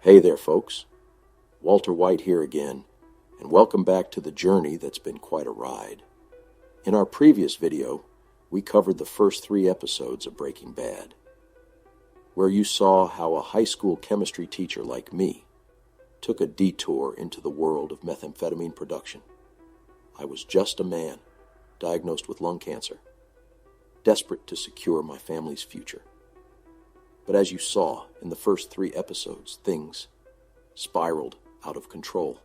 Hey there, folks. Walter White here again, and welcome back to the journey that's been quite a ride. In our previous video, we covered the first 3 episodes of Breaking Bad, where you saw how a high school chemistry teacher like me took a detour into the world of methamphetamine production. I was just a man, diagnosed with lung cancer, desperate to secure my family's future. But as you saw in the first 3 episodes, things spiraled out of control.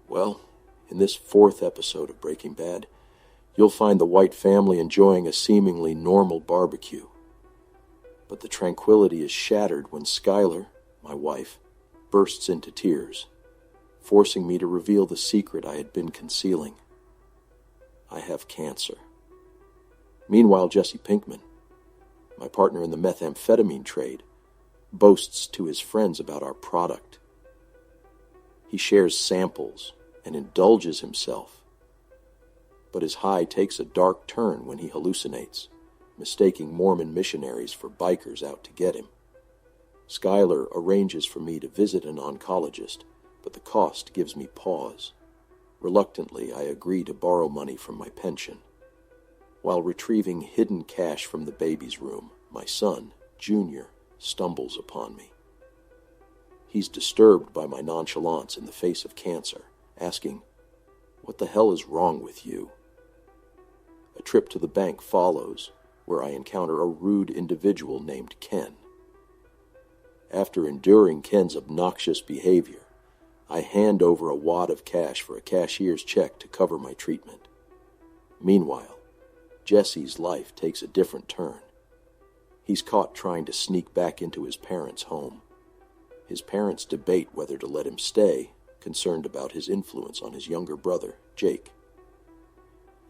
Well, in this 4th episode of Breaking Bad, you'll find the White family enjoying a seemingly normal barbecue. But the tranquility is shattered when Skylar, my wife, bursts into tears, forcing me to reveal the secret I had been concealing. I have cancer. Meanwhile, Jesse Pinkman, my partner in the methamphetamine trade, boasts to his friends about our product. He shares samples and indulges himself. But his high takes a dark turn when he hallucinates, mistaking Mormon missionaries for bikers out to get him. Skylar arranges for me to visit an oncologist, but the cost gives me pause. Reluctantly, I agree to borrow money from my pension. While retrieving hidden cash from the baby's room, my son, Junior, stumbles upon me. He's disturbed by my nonchalance in the face of cancer, asking, "What the hell is wrong with you?" A trip to the bank follows, where I encounter a rude individual named Ken. After enduring Ken's obnoxious behavior, I hand over a wad of cash for a cashier's check to cover my treatment. Meanwhile, Jesse's life takes a different turn. He's caught trying to sneak back into his parents' home. His parents debate whether to let him stay, concerned about his influence on his younger brother, Jake.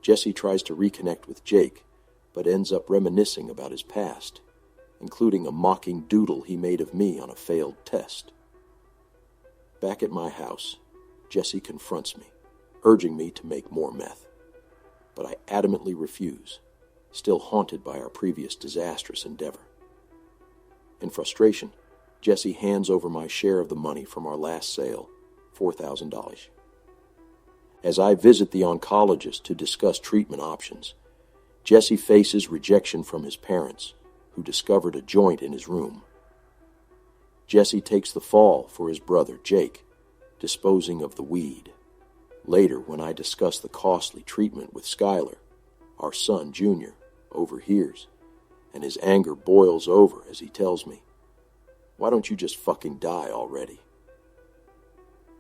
Jesse tries to reconnect with Jake, but ends up reminiscing about his past, including a mocking doodle he made of me on a failed test. Back at my house, Jesse confronts me, urging me to make more meth. But I adamantly refuse, still haunted by our previous disastrous endeavor. In frustration, Jesse hands over my share of the money from our last sale, $4,000. As I visit the oncologist to discuss treatment options, Jesse faces rejection from his parents, who discovered a joint in his room. Jesse takes the fall for his brother, Jake, disposing of the weed. Later, when I discuss the costly treatment with Skylar, our son, Junior, overhears, and his anger boils over as he tells me, "Why don't you just fucking die already?"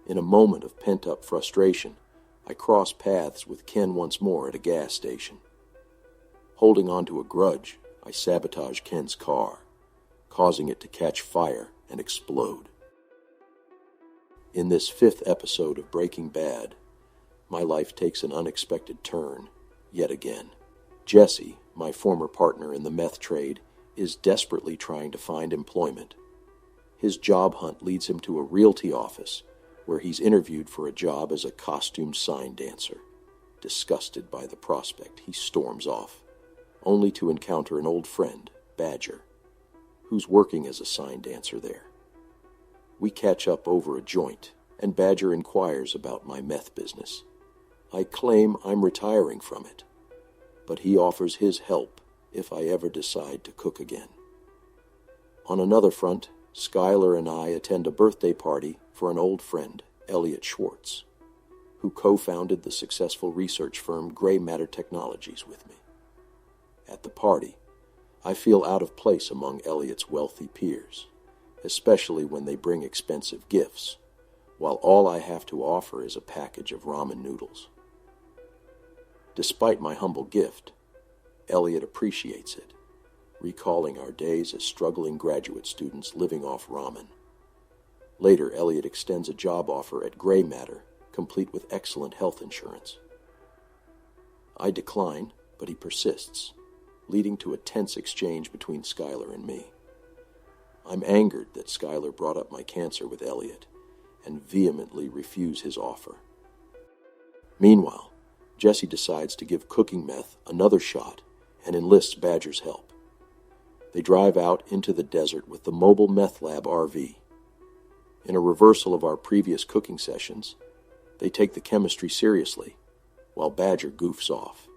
In a moment of pent-up frustration, I cross paths with Ken once more at a gas station. Holding on to a grudge, I sabotage Ken's car, causing it to catch fire and explode. In this 5th episode of Breaking Bad, my life takes an unexpected turn, yet again. Jesse, my former partner in the meth trade, is desperately trying to find employment. His job hunt leads him to a realty office, where he's interviewed for a job as a costume sign dancer. Disgusted by the prospect, he storms off, only to encounter an old friend, Badger, who's working as a sign dancer there. We catch up over a joint, and Badger inquires about my meth business. I claim I'm retiring from it, but he offers his help if I ever decide to cook again. On another front, Skylar and I attend a birthday party for an old friend, Elliot Schwartz, who co-founded the successful research firm Gray Matter Technologies with me. At the party, I feel out of place among Elliot's wealthy peers, especially when they bring expensive gifts, while all I have to offer is a package of ramen noodles. Despite my humble gift, Elliot appreciates it, recalling our days as struggling graduate students living off ramen. Later, Elliot extends a job offer at Gray Matter, complete with excellent health insurance. I decline, but he persists, leading to a tense exchange between Skylar and me. I'm angered that Skylar brought up my cancer with Elliot, and vehemently refuse his offer. Meanwhile, Jesse decides to give cooking meth another shot and enlists Badger's help. They drive out into the desert with the mobile meth lab RV. In a reversal of our previous cooking sessions, they take the chemistry seriously, while Badger goofs off.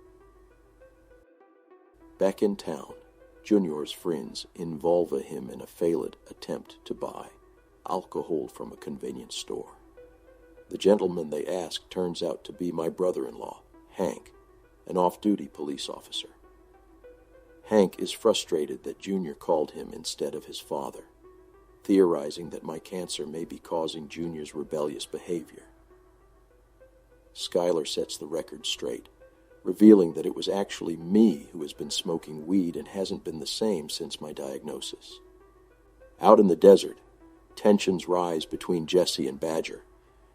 Back in town, Junior's friends involve him in a failed attempt to buy alcohol from a convenience store. The gentleman they ask turns out to be my brother-in-law, Hank, an off-duty police officer. Hank is frustrated that Junior called him instead of his father, theorizing that my cancer may be causing Junior's rebellious behavior. Skylar sets the record straight, revealing that it was actually me who has been smoking weed and hasn't been the same since my diagnosis. Out in the desert, tensions rise between Jesse and Badger,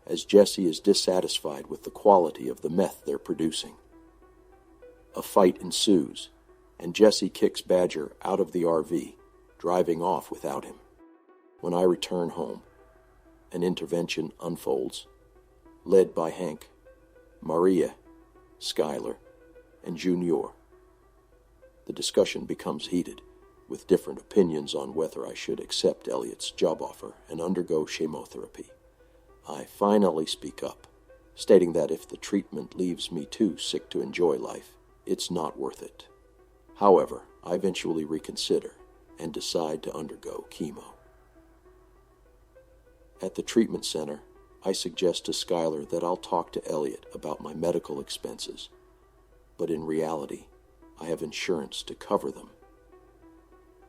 as Jesse is dissatisfied with the quality of the meth they're producing. A fight ensues, and Jesse kicks Badger out of the RV, driving off without him. When I return home, an intervention unfolds, led by Hank, Maria, Skylar, and Junior. The discussion becomes heated, with different opinions on whether I should accept Elliot's job offer and undergo chemotherapy. I finally speak up, stating that if the treatment leaves me too sick to enjoy life, it's not worth it. However, I eventually reconsider and decide to undergo chemo. At the treatment center, I suggest to Skylar that I'll talk to Elliot about my medical expenses, but in reality, I have insurance to cover them.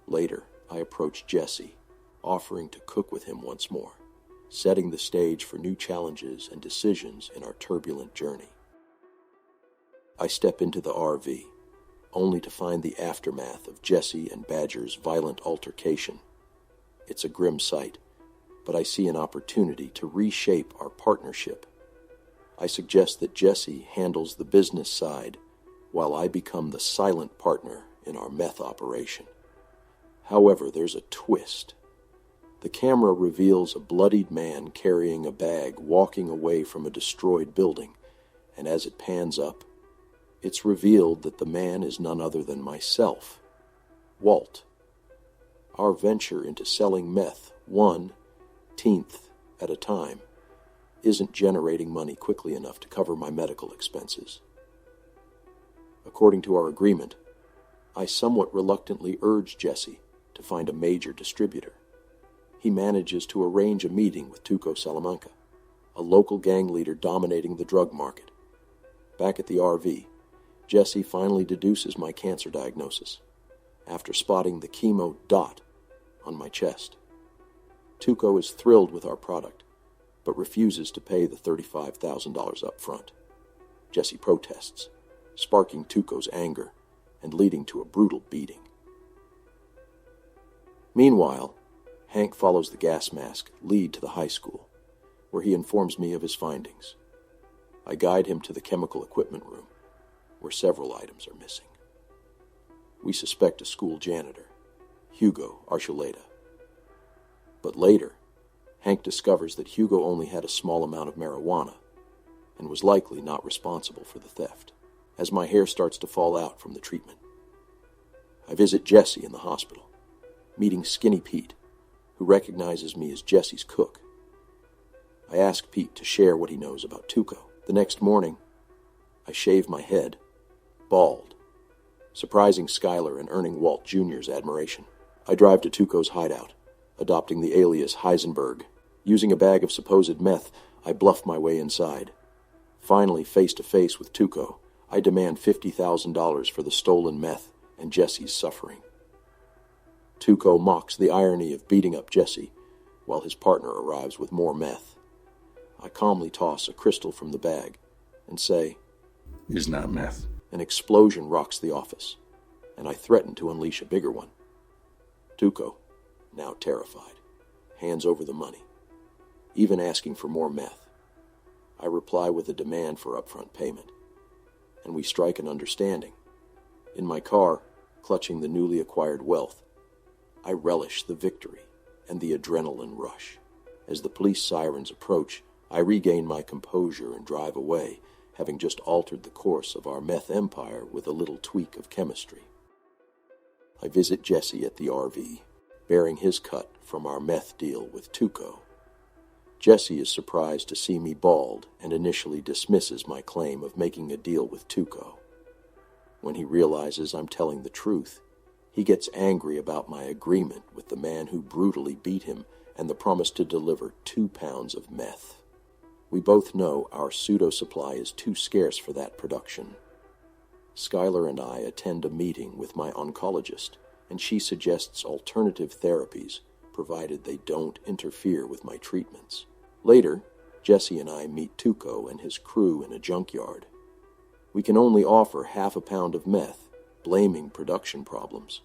Later, I approach Jesse, offering to cook with him once more, setting the stage for new challenges and decisions in our turbulent journey. I step into the RV, only to find the aftermath of Jesse and Badger's violent altercation. It's a grim sight, but I see an opportunity to reshape our partnership. I suggest that Jesse handles the business side, while I become the silent partner in our meth operation. However, there's a twist. The camera reveals a bloodied man carrying a bag walking away from a destroyed building, and as it pans up, it's revealed that the man is none other than myself, Walt. Our venture into selling meth 1/10 at a time isn't generating money quickly enough to cover my medical expenses. According to our agreement, I somewhat reluctantly urge Jesse to find a major distributor. He manages to arrange a meeting with Tuco Salamanca, a local gang leader dominating the drug market. Back at the RV, Jesse finally deduces my cancer diagnosis, after spotting the chemo dot on my chest. Tuco is thrilled with our product, but refuses to pay the $35,000 up front. Jesse protests, sparking Tuco's anger and leading to a brutal beating. Meanwhile, Hank follows the gas mask lead to the high school, where he informs me of his findings. I guide him to the chemical equipment room, where several items are missing. We suspect a school janitor, Hugo Archuleta. But later, Hank discovers that Hugo only had a small amount of marijuana and was likely not responsible for the theft, as my hair starts to fall out from the treatment. I visit Jesse in the hospital, meeting Skinny Pete, who recognizes me as Jesse's cook. I ask Pete to share what he knows about Tuco. The next morning, I shave my head, bald, surprising Skylar and earning Walt Jr.'s admiration. I drive to Tuco's hideout, adopting the alias Heisenberg. Using a bag of supposed meth, I bluff my way inside. Finally, face to face with Tuco, I demand $50,000 for the stolen meth and Jesse's suffering. Tuco mocks the irony of beating up Jesse, while his partner arrives with more meth. I calmly toss a crystal from the bag and say, "It's not meth." An explosion rocks the office, and I threaten to unleash a bigger one. Tuco, now terrified, hands over the money, even asking for more meth. I reply with a demand for upfront payment, and we strike an understanding. In my car, clutching the newly acquired wealth, I relish the victory and the adrenaline rush. As the police sirens approach, I regain my composure and drive away, having just altered the course of our meth empire with a little tweak of chemistry. I visit Jesse at the RV, bearing his cut from our meth deal with Tuco. Jesse is surprised to see me bald and initially dismisses my claim of making a deal with Tuco. When he realizes I'm telling the truth, he gets angry about my agreement with the man who brutally beat him and the promise to deliver 2 pounds of meth. We both know our pseudo-supply is too scarce for that production. Skylar and I attend a meeting with my oncologist, and she suggests alternative therapies, provided they don't interfere with my treatments. Later, Jesse and I meet Tuco and his crew in a junkyard. We can only offer 1/2 pound of meth, blaming production problems.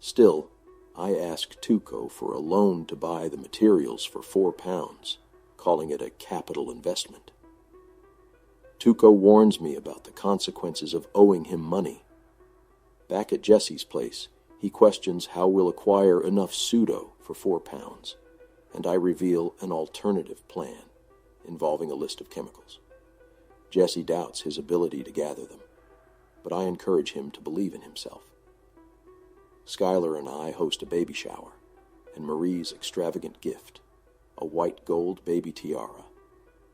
Still, I ask Tuco for a loan to buy the materials for 4 pounds, calling it a capital investment. Tuco warns me about the consequences of owing him money. Back at Jesse's place, he questions how we'll acquire enough pseudo for 4 pounds, and I reveal an alternative plan involving a list of chemicals. Jesse doubts his ability to gather them, but I encourage him to believe in himself. Skylar and I host a baby shower, and Marie's extravagant gift, a white gold baby tiara,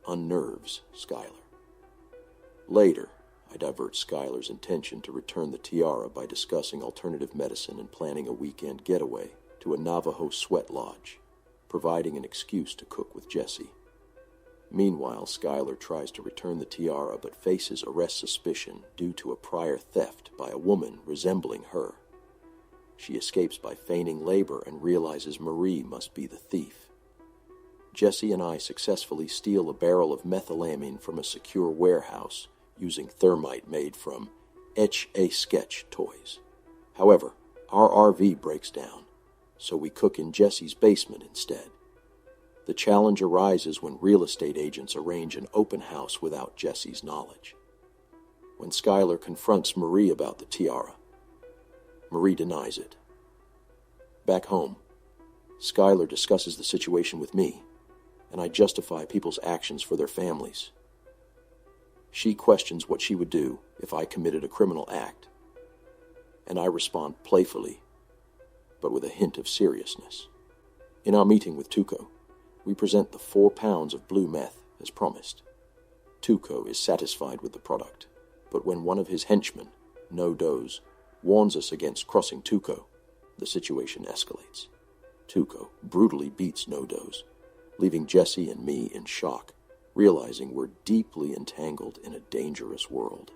unnerves Skylar. Later, I divert Skylar's intention to return the tiara by discussing alternative medicine and planning a weekend getaway to a Navajo sweat lodge, providing an excuse to cook with Jesse. Meanwhile, Skylar tries to return the tiara but faces arrest suspicion due to a prior theft by a woman resembling her. She escapes by feigning labor and realizes Marie must be the thief. Jesse and I successfully steal a barrel of methylamine from a secure warehouse using thermite made from Etch-A-Sketch toys. However, our RV breaks down, so we cook in Jesse's basement instead. The challenge arises when real estate agents arrange an open house without Jesse's knowledge. When Skylar confronts Marie about the tiara, Marie denies it. Back home, Skylar discusses the situation with me, and I justify people's actions for their families. She questions what she would do if I committed a criminal act, and I respond playfully, but with a hint of seriousness. In our meeting with Tuco, we present the 4 pounds of blue meth as promised. Tuco is satisfied with the product, but when one of his henchmen, No Dose, warns us against crossing Tuco, the situation escalates. Tuco brutally beats No Dose, leaving Jesse and me in shock, realizing we're deeply entangled in a dangerous world.